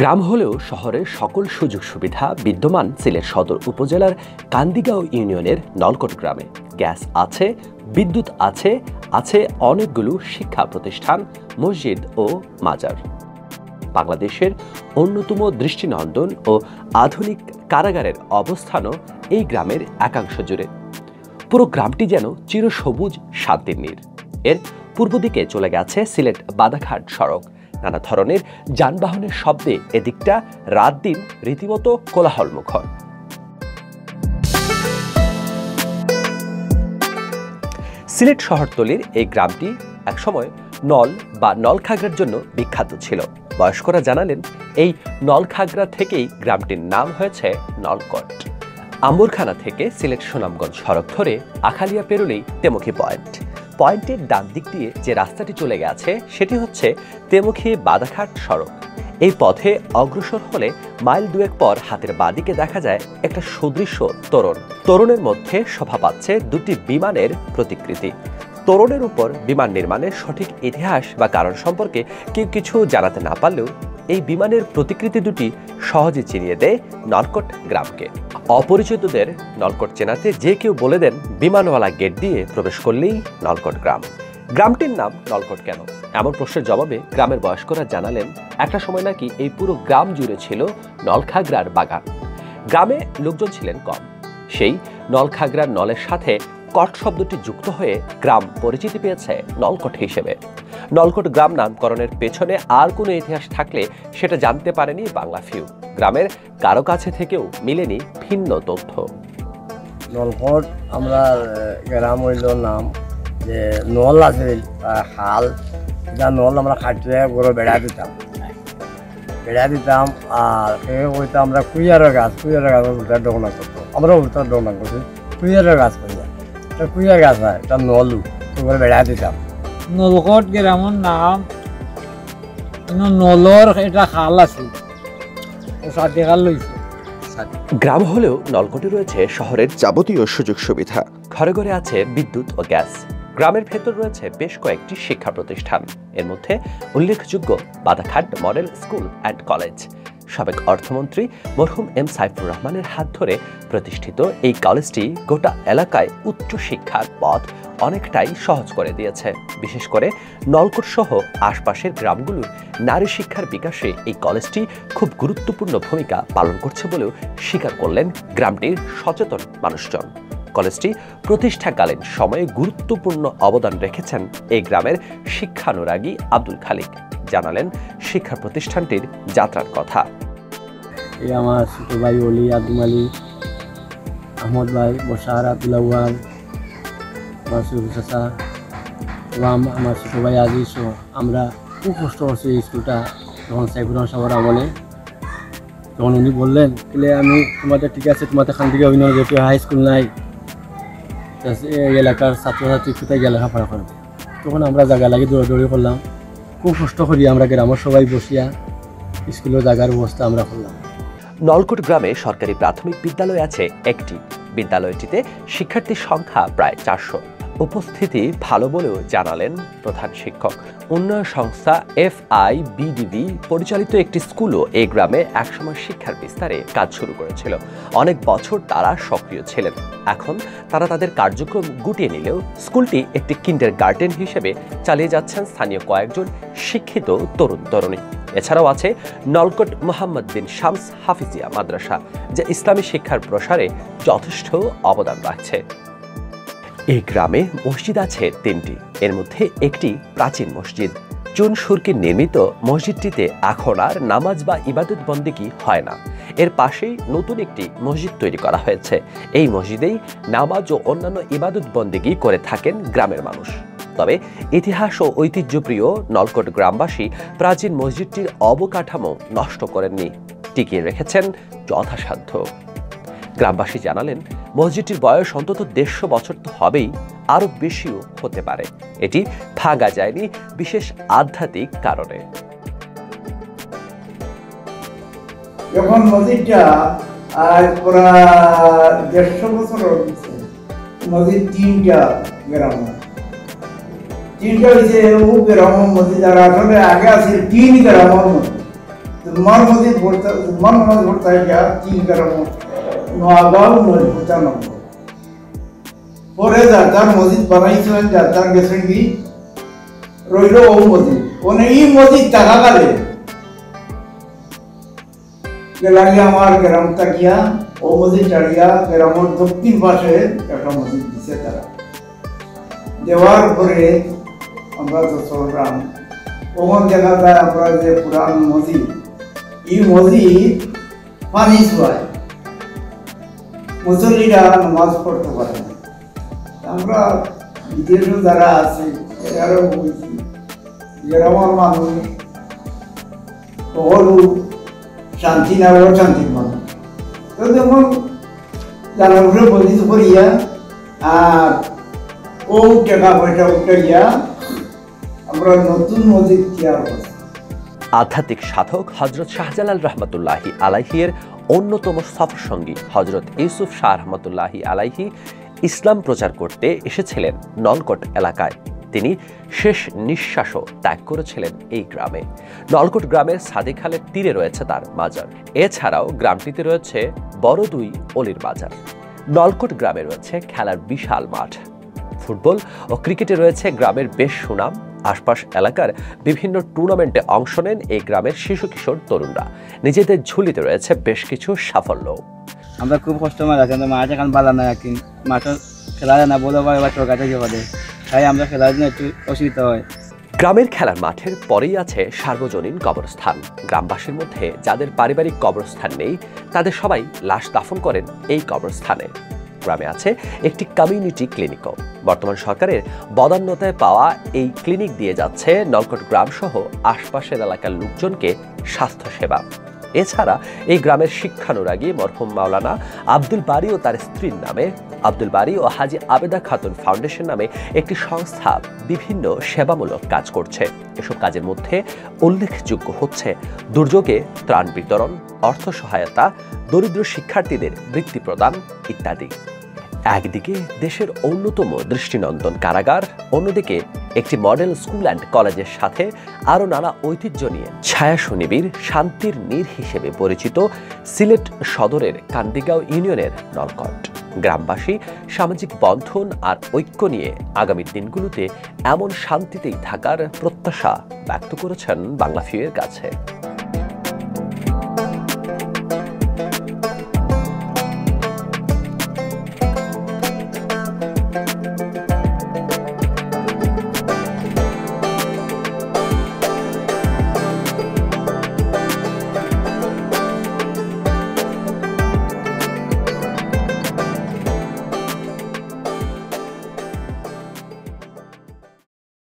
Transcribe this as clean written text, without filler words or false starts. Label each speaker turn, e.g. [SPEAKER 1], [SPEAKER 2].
[SPEAKER 1] গ্রাম হলেও শহরের সকল সুযোগ সুবিধা বিদ্যমান সিলেট সদর উপজেলার কান্দিগাঁও ইউনিয়নের নলকট গ্রামে। গ্যাস আছে, বিদ্যুৎ আছে, আছে অনেকগুলো শিক্ষা প্রতিষ্ঠান, মসজিদ ও মাজার। বাংলাদেশের অন্যতম দৃষ্টিনন্দন ও আধুনিক কারাগারের অবস্থানও এই গ্রামের একাংশ জুড়ে। পুরো গ্রামটি যেন চিরসবুজ শান্তির নীড়। এর পূর্ব দিকে চলে গেছে সিলেট বাদাঘাট সড়ক। নানা ধরনের যানবাহনের শব্দে এদিকটা রাত দিন রীতিমতো কোলাহলমুখর। সিলেট শহরতলির এই গ্রামটি একসময় নল বা নলখাগড়ার জন্য বিখ্যাত ছিল। বয়স্করা জানালেন এই নলখাগড়া থেকেই গ্রামটির নাম হয়েছে নলকট। আম্বরখানা থেকে সিলেট সুনামগঞ্জ সড়ক ধরে আখালিয়া পেরোলেই তেমুখী পয়েন্ট। পয়েন্টের ডান দিক দিয়ে যে রাস্তাটি চলে গেছে সেটি হচ্ছে তেমুখী বাদাঘাট সড়ক। এই পথে অগ্রসর হলে মাইল দুয়েক পর হাতের বাঁদিকে দেখা যায় একটা সুদৃশ্য তোরণ। তোরণের মধ্যে শোভা পাচ্ছে দুটি বিমানের প্রতিকৃতি। তোরণের উপর বিমান নির্মাণের সঠিক ইতিহাস বা কারণ সম্পর্কে কেউ কিছু জানাতে না পারলেও এই বিমানের প্রতিকৃতি দুটি সহজে চিনিয়ে দেয় নলকট গ্রামকে। অপরিচিতদের নলকট চেনাতে যে কেউ বলে দেন বিমানওয়ালা গেট দিয়ে প্রবেশ করলেই নলকট গ্রাম। গ্রামটির নাম নলকট কেন, এমন প্রশ্নের জবাবে গ্রামের বয়স্করা জানালেন একটা সময় নাকি এই পুরো গ্রাম জুড়ে ছিল নলখাগড়ার বাগান। গ্রামে লোকজন ছিলেন কম, সেই নলখাগড়ার নলের সাথে কট শব্দটি যুক্ত হয়ে গ্রাম পরিচিতি পেয়েছে নলকট হিসেবে। নলকট গ্রাম নামকরণের পেছনে আর কোনো ইতিহাস থাকলে সেটা জানতে পারেনি বাংলা ফিউ। গ্রামের কারো কাছে থেকেও মিলেনি ভিন্ন তথ্য।
[SPEAKER 2] নলকট আমরা গ্রাম হইল নাম যে নল আছে হাল, যা নল আমরা খাটিয়ে গরু বেড়া দিতাম আর হইতো আমরা কুইয়ারের গাছ উল্টা ডোকনা করতো, আমরা উল্টা ডোকনা করছি কুইয়ারের গাছ করিয়া। কুইয়ার গাছ হয় এটা নলু করে বেড়া দিতাম।
[SPEAKER 3] নলকট গ্রামের নাম নলর এটা খাল আছে,
[SPEAKER 1] গ্রাম হলেও নলকটে রয়েছে শহরের যাবতীয় সুযোগ সুবিধা। ঘরে ঘরে আছে বিদ্যুৎ ও গ্যাস। গ্রামের ভেতর রয়েছে বেশ কয়েকটি শিক্ষা প্রতিষ্ঠান। এর মধ্যে উল্লেখযোগ্য Badaghat model school and college. সাবেক অর্থমন্ত্রী মরহুম এম সাইফুর রহমানের হাত ধরে প্রতিষ্ঠিত এই কলেজটি গোটা এলাকায় উচ্চ শিক্ষার পথ অনেকটাই সহজ করে দিয়েছে। বিশেষ করে নলকট সহ আশপাশের গ্রামগুলোর নারী শিক্ষার বিকাশে এই কলেজটি খুব গুরুত্বপূর্ণ ভূমিকা পালন করছে বলেও স্বীকার করলেন গ্রামটির সচেতন মানুষজন। কলেজটি প্রতিষ্ঠাকালীন সময়ে গুরুত্বপূর্ণ অবদান রেখেছেন এই গ্রামের শিক্ষানুরাগী আব্দুল খালিক। জানালেন শিক্ষা প্রতিষ্ঠানটির যাত্রার কথা।
[SPEAKER 2] আমার ছোট ভাই অলি, আব্দুল আলী, আহমদ ভাই, বসার, আব্দুল্লাহ, আমার চাচা এবং আমার ছোট ভাই আজিজ, আমরা খুব কষ্ট করছি এই স্কুলটা। তখন সাইফুর রহমান সাহেবের আমলে তখন উনি বললেন আমি তোমাদের ঠিক আছে, তোমাদের খান থেকে অভিনয় যেহেতু হাই স্কুল নাই, এই এলাকার ছাত্রছাত্রী কোথায় গিয়ে লেখাপড়া করবে। তখন আমরা জায়গা লাগে দৌড়াদৌড়ি করলাম, খুব কষ্ট করি আমরা গ্রামের সবাই বসিয়া স্কুলের জায়গার ব্যবস্থা আমরা করলাম।
[SPEAKER 1] নলকট গ্রামে সরকারি প্রাথমিক বিদ্যালয় আছে একটি। বিদ্যালয়টিতে শিক্ষার্থীর সংখ্যা প্রায় 400। উপস্থিতি ভালো বলেও জানালেন প্রধান শিক্ষক। উন্নয়ন সংস্থা FIBDV পরিচালিত একটি স্কুলও এই গ্রামে একসময় শিক্ষার বিস্তারে কাজ শুরু করেছিল। অনেক বছর তারা সক্রিয় ছিলেন। এখন তারা তাদের কার্যক্রম গুটিয়ে নিলেও স্কুলটি একটি কিন্ডারগার্টেন হিসেবে চালিয়ে যাচ্ছেন স্থানীয় কয়েকজন শিক্ষিত তরুণ তরুণী। এছাড়াও আছে নলকট মোহাম্মদ বিন শামস হাফিজিয়া মাদ্রাসা, যা ইসলামী শিক্ষার প্রসারে যথেষ্ট অবদান রাখছে। এই গ্রামে মসজিদ আছে 3টি। এর মধ্যে একটি প্রাচীন মসজিদ। চুন সুরকি নির্মিত মসজিদটিতে এখন আর নামাজ বা ইবাদত বন্দেগী হয় না। এর পাশেই নতুন একটি মসজিদ তৈরি করা হয়েছে। এই মসজিদেই নামাজ ও অন্যান্য ইবাদত বন্দেগী করে থাকেন গ্রামের মানুষ। তবে ইতিহাস ও ঐতিহ্যপ্রিয় নলকট গ্রামবাসী প্রাচীন মসজিদটির অবকাঠামো নষ্ট করেননি, টিকিয়ে রেখেছেন যথাসাধ্য। গ্রামবাসী জানালেন মসজিদটির বয়স অন্তত 150 বছর তো হবেই, আরো বেশিও হতে পারে। এটি ভাঙা যায়নি বিশেষ আধ্যাত্মিক কারণে।
[SPEAKER 4] যখন মসজিদটা প্রায় 150 বছর হয়েছে, মসজিদ 3টা গ্রাম, 3টা হয়েছে গ্রাম মসজিদ। আর আসলে আগে আছে 3 গ্রাম, जुम्मन मस्जिद पड़ता है क्या 3 ग्राम नवागांव नलकुचा नंबर পরে যার মসজিদ বানাইছিলেন যার গেছেন কি রইল ও মসজিদ ওনে এই মসজিদ থাকাকালে গেলাগি আমার গ্রাম তাকিয়া ও মসজিদ চাড়িয়া গ্রামের দক্ষিণ পাশে একটা মসজিদ দিছে তারা দেওয়ার পরে আমরা তো চললাম ওখান দেখা যায় আমরা যে পুরান মসজিদ এই মসজিদ পানি ছোঁয়ায় মুসল্লিরা নামাজ পড়তে পারে না আমরা বিদেশে যারা আছে এরাও বলছি গ্রামের মানুষ সকলু শান্তি না অশান্তির মানুষ তো যেমন জানার উপরে মসজিদ করিয়া আর ও টাকা পয়সা উঠাইয়া আমরা নতুন মসজিদ তৈরি করছি।
[SPEAKER 1] আধ্যাত্মিক সাধক হজরত শাহজালাল রহমতুল্লাহি আলাইহির অন্যতম সফরসঙ্গী হজরত ইউসুফ শাহ রহমতুল্লাহি আলাইহি ইসলাম প্রচার করতে এসেছিলেন নলকট এলাকায়। তিনি শেষ নিঃশ্বাসও ত্যাগ করেছিলেন এই গ্রামে। নলকট গ্রামের সাদিক খালের তীরে রয়েছে তার মাজার। এছাড়াও গ্রামটিতে রয়েছে বড় দুই অলির মাজার। নলকট গ্রামে রয়েছে খেলার বিশাল মাঠ। ফুটবল ও ক্রিকেটে রয়েছে গ্রামের বেশ সুনাম। আশপাশ এলাকার বিভিন্ন টুর্নামেন্টে অংশ নেন এই গ্রামের শিশু কিশোর তরুণরা। নিজেদের ঝুলিতে রয়েছে বেশ কিছু সাফল্য।
[SPEAKER 2] আমরা খুব কষ্ট মারা কিন্তু মাঠ এখন বালা না রাখি মাঠে খেলা যায় না বলে বা টোকাতে যে বলে তাই আমরা খেলার জন্য একটু অসুবিধা হয়।
[SPEAKER 1] গ্রামের খেলার মাঠের পরেই আছে সার্বজনীন কবরস্থান। গ্রামবাসীর মধ্যে যাদের পারিবারিক কবরস্থান নেই তাদের সবাই লাশ দাফন করেন এই কবরস্থানে। গ্রামে আছে একটি কমিউনিটি ক্লিনিকও। বর্তমান সরকারের বদান্যতায় পাওয়া এই ক্লিনিক দিয়ে যাচ্ছে নলকট গ্রাম সহ আশপাশের এলাকার লোকজনকে স্বাস্থ্যসেবা। এছাড়া এই গ্রামের শিক্ষানুরাগী মরহুম মাওলানা আব্দুল বারী ও তার স্ত্রীর নামে আব্দুল বারী ও হাজি আবেদা খাতুন ফাউন্ডেশন নামে একটি সংস্থা বিভিন্ন সেবামূলক কাজ করছে। এসব কাজের মধ্যে উল্লেখযোগ্য হচ্ছে দুর্যোগে ত্রাণ বিতরণ, অর্থ সহায়তা, দরিদ্র শিক্ষার্থীদের বৃত্তি প্রদান ইত্যাদি। একদিকে দেশের অন্যতম দৃষ্টিনন্দন কারাগার, অন্যদিকে একটি মডেল স্কুল অ্যান্ড কলেজের সাথে আরও নানা ঐতিহ্য নিয়ে ছায়া সুনিবিড় শান্তির নীড় হিসেবে পরিচিত সিলেট সদরের কান্দিগাঁও ইউনিয়নের নলকট গ্রামবাসী সামাজিক বন্ধন আর ঐক্য নিয়ে আগামী দিনগুলোতে এমন শান্তিতেই থাকার প্রত্যাশা ব্যক্ত করেছেন বাংলা ভিউয়ের কাছে।